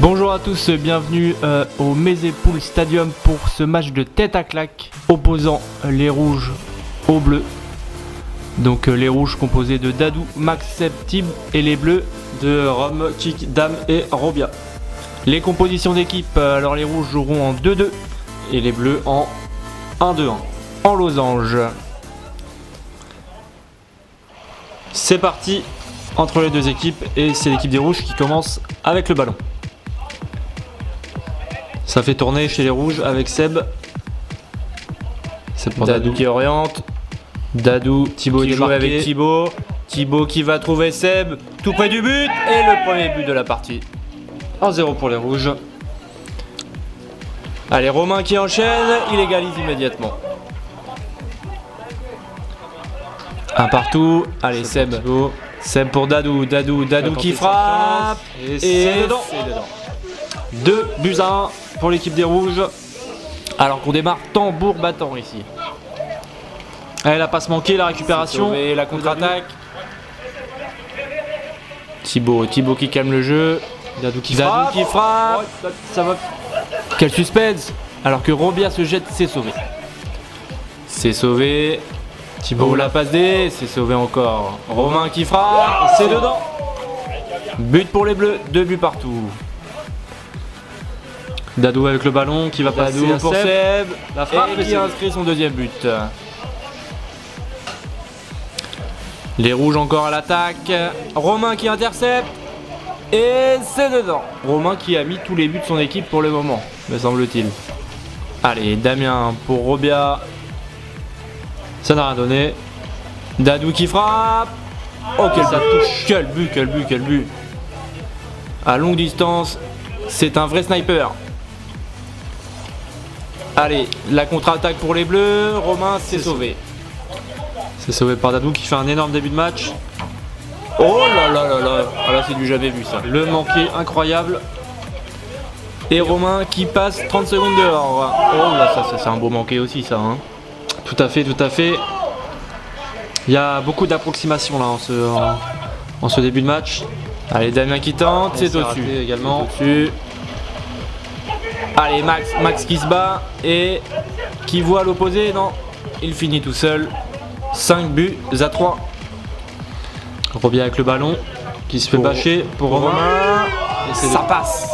Bonjour à tous, bienvenue au Mézépoul Stadium pour ce match de tête à claque opposant les rouges aux bleus. Donc les rouges composés de Dadou, Max, Seb, Tib et les bleus de Rome, Kik, Dam et Robia. Les compositions d'équipe, alors les rouges joueront en 2-2 et les bleus en 1-2-1 en losange. C'est parti entre les deux équipes et c'est l'équipe des rouges qui commence avec le ballon. Ça fait tourner chez les rouges avec Seb. C'est pour Dadou qui oriente. Dadou, Thibaut qui joue avec Thibaut. Thibaut qui va trouver Seb tout près du but. Et le premier but de la partie. 1-0 pour les rouges. Allez, Romain qui enchaîne. Il égalise immédiatement. Un partout. Allez, Seb. Seb pour Dadou. Dadou qui frappe. Et c'est dedans. 2 buts à 1 pour l'équipe des rouges. Alors qu'on démarre tambour battant ici. Allez, la passe manquée, la récupération. Et la contre-attaque. Thibaut qui calme le jeu. Dadou qui frappe. Oh, ça va. Quel suspense. Alors que Robia se jette, c'est sauvé. C'est sauvé. Thibaut la passe D, c'est sauvé encore. Romain qui frappe, c'est dedans. But pour les bleus, 2 buts partout. Dadou avec le ballon qui va passer à pour Seb. La frappe et qui inscrit son deuxième but. Les rouges encore à l'attaque. Romain qui intercepte. Et c'est dedans. Romain qui a mis tous les buts de son équipe pour le moment, me semble-t-il. Allez, Damien pour Robia. Ça n'a rien donné. Dadou qui frappe. Oh, quelle touche. Quel but. À longue distance, c'est un vrai sniper. Allez, la contre-attaque pour les bleus. Romain s'est sauvé. C'est sauvé par Dadou qui fait un énorme début de match. Oh là là là là. Ah là, c'est du jamais vu ça. Le manqué incroyable. Et Romain qui passe 30 secondes dehors. Oh là, ça c'est un beau manqué aussi ça. Hein. Tout à fait. Il y a beaucoup d'approximations là en ce début de match. Allez, Damien qui tente, c'est au-dessus également. Allez, Max qui se bat et qui voit l'opposé. Non, il finit tout seul. 5 buts à 3. Robia avec le ballon qui se fait bâcher pour Romain. Et ça passe.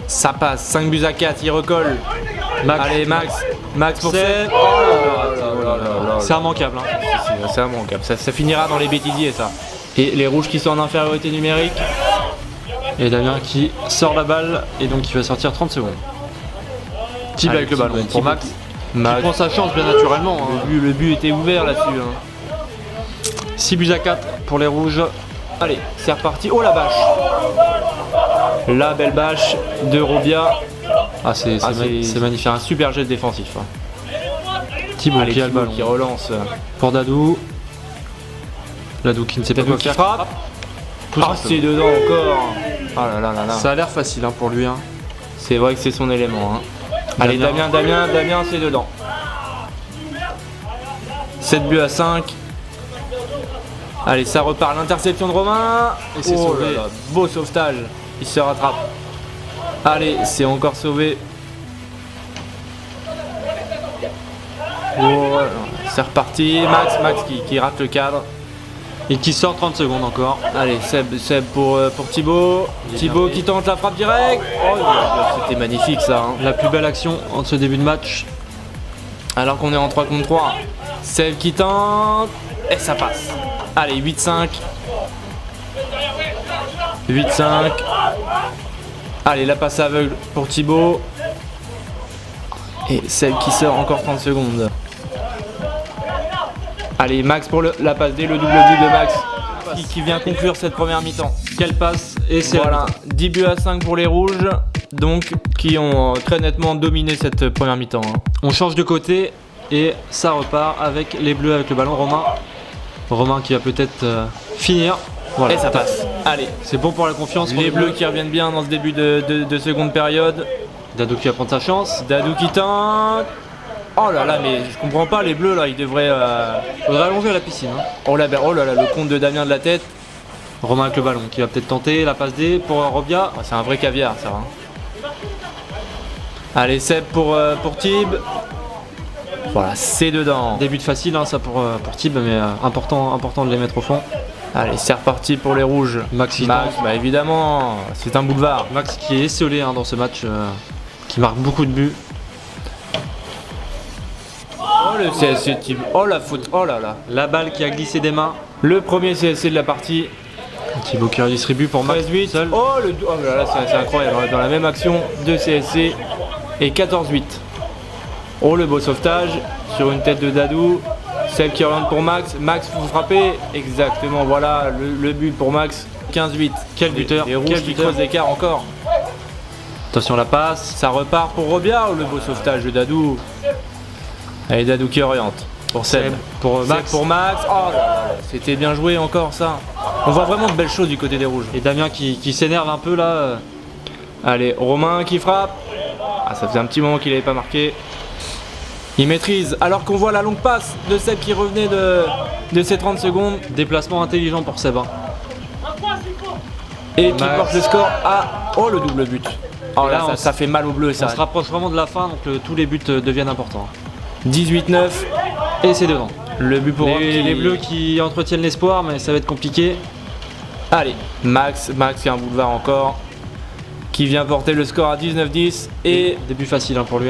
Ça passe. 5 buts à 4, il recolle. Allez, Max pour Seb. C'est immanquable. Hein. C'est immanquable. Ça finira dans les bêtisiers, ça. Et les rouges qui sont en infériorité numérique. Et Damien qui sort la balle et donc il va sortir 30 secondes. Tib avec le ballon pour Max. Qui prend sa chance bien naturellement. Le but était ouvert là-dessus. Hein. 6 buts à 4 pour les rouges. Allez, c'est reparti. Oh la bâche. La belle bâche de Robia. C'est magnifique. Un super geste défensif. Hein. Thibaut qui a le ballon. Qui relance. Pour Dadou. Dadou qui ne sait pas quoi faire. Frappe. C'est dedans encore. Ah là. Ça a l'air facile pour lui. Hein. C'est vrai que c'est son élément. Hein. Allez, Damien, c'est dedans. 7 buts à 5. Allez, ça repart. L'interception de Romain. Et c'est sauvé. Là, beau sauvetage. Il se rattrape. Allez, c'est encore sauvé. C'est reparti. Max qui rate le cadre. Et qui sort 30 secondes encore. Allez, Seb pour Thibaut. Thibaut qui tente la frappe directe. Oh, c'était magnifique ça. Hein. La plus belle action en ce début de match. Alors qu'on est en 3 contre 3. Seb qui tente. Et ça passe. Allez, 8-5. 8-5. Allez, la passe aveugle pour Thibaut. Et Seb qui sort encore 30 secondes. Allez, Max pour la passe D, le double but de Max qui vient conclure cette première mi-temps. Quelle passe. Et c'est voilà, 10 buts à 5 pour les rouges, donc qui ont très nettement dominé cette première mi-temps. Hein. On change de côté et ça repart avec les bleus avec le ballon. Romain qui va peut-être finir. Voilà. Et ça passe. Allez, c'est bon pour la confiance. Les bleus qui reviennent bien dans ce début de seconde période. Dadou qui va prendre sa chance. Dadou qui tente. Oh là là, mais je comprends pas, les bleus là, ils devraient. Faudrait allonger la piscine. Hein. Oh là là, le compte de Damien de la tête. Romain avec le ballon qui va peut-être tenter la passe D pour Robia. C'est un vrai caviar ça. Allez, Seb pour Thib. Voilà, c'est dedans. Début de facile ça pour Thib, mais important de les mettre au fond. Allez, c'est reparti pour les rouges. Max, bah évidemment, c'est un boulevard. Max qui est esselé dans ce match, qui marque beaucoup de buts. Oh le CSC Thib, oh la faute, oh là là. La balle qui a glissé des mains. Le premier CSC de la partie. Thibaut qui redistribue pour Max 13-8. seul. Oh là là, c'est incroyable. Dans la même action, 2 CSC et 14-8. Oh le beau sauvetage sur une tête de Dadou. Seb qui oriente pour Max. Max pour frapper. Exactement, voilà le but pour Max. 15-8. Quel buteur. Les rouges qui creusent l'écart encore. Attention la passe. Ça repart pour Robia ou le beau sauvetage de Dadou. Allez, Dadou qui oriente. Pour Seb. Pour Max. Pour Max. Oh là là, c'était bien joué encore ça. On voit vraiment de belles choses du côté des rouges. Et Damien qui s'énerve un peu là. Allez, Romain qui frappe. Ah, ça faisait un petit moment qu'il n'avait pas marqué. Il maîtrise alors qu'on voit la longue passe de Seb qui revenait de ses 30 secondes. Déplacement intelligent pour Seb. Et qui porte le score à... Oh, le double but. Oh là, ça fait mal au bleu ça. On se rapproche vraiment de la fin, donc tous les buts deviennent importants. 18-9. Et c'est dedans. Le but pour les bleus qui entretiennent l'espoir, mais ça va être compliqué. Allez, Max qui a un boulevard encore. Qui vient porter le score à 19-10. Et début facile pour lui.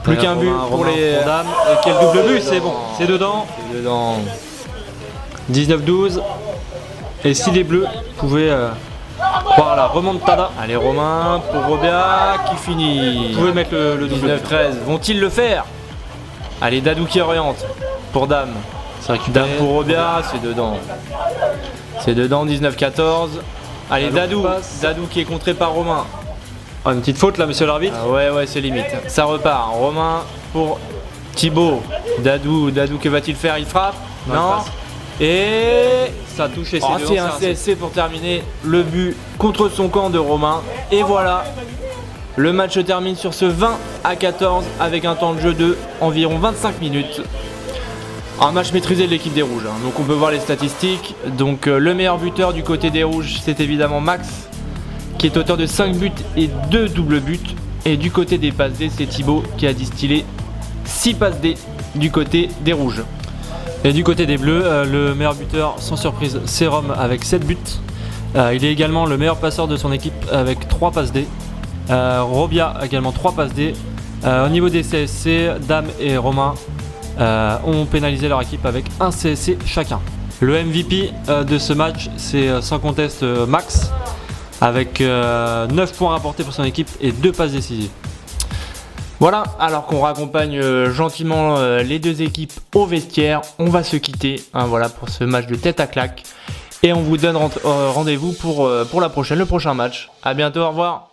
Plus qu'un but pour les dames. Et quel double but, c'est bon. C'est dedans. C'est dedans. 19-12. Et si les bleus pouvaient croire à la remontada. Allez, Romain pour Robia qui finit. Vous pouvez mettre le double. 19-13. Vont-ils le faire? Allez, Dadou qui oriente pour Dame. Dame pour Robia, c'est dedans. C'est dedans, 19-14. Allez, Dadou qui est contré par Romain. Oh, une petite faute là, monsieur l'arbitre. Ah ouais, c'est limite. Ça repart. Romain pour Thibaut. Dadou, que va-t-il faire? Il frappe? Non. Et ça touche et c'est un CSC pour terminer le but contre son camp de Romain. Et voilà. Le match se termine sur ce 20-14 avec un temps de jeu de environ 25 minutes. Un match maîtrisé de l'équipe des Rouges. Donc on peut voir les statistiques. Donc le meilleur buteur du côté des Rouges, c'est évidemment Max, qui est auteur de 5 buts et 2 doubles buts. Et du côté des passes D, c'est Thibaut qui a distillé 6 passes D du côté des Rouges. Et du côté des Bleus, le meilleur buteur, sans surprise, c'est Rome avec 7 buts. Il est également le meilleur passeur de son équipe avec 3 passes D. Robia également 3 passes D. Au niveau des CSC, Dame et Romain ont pénalisé leur équipe avec un CSC chacun. Le MVP de ce match, c'est sans conteste Max, avec 9 points rapportés pour son équipe et 2 passes décisives. Voilà, alors qu'on raccompagne gentiment les deux équipes au vestiaire, on va se quitter voilà, pour ce match de tête à claque. Et on vous donne rendez-vous pour le prochain match. A bientôt, au revoir.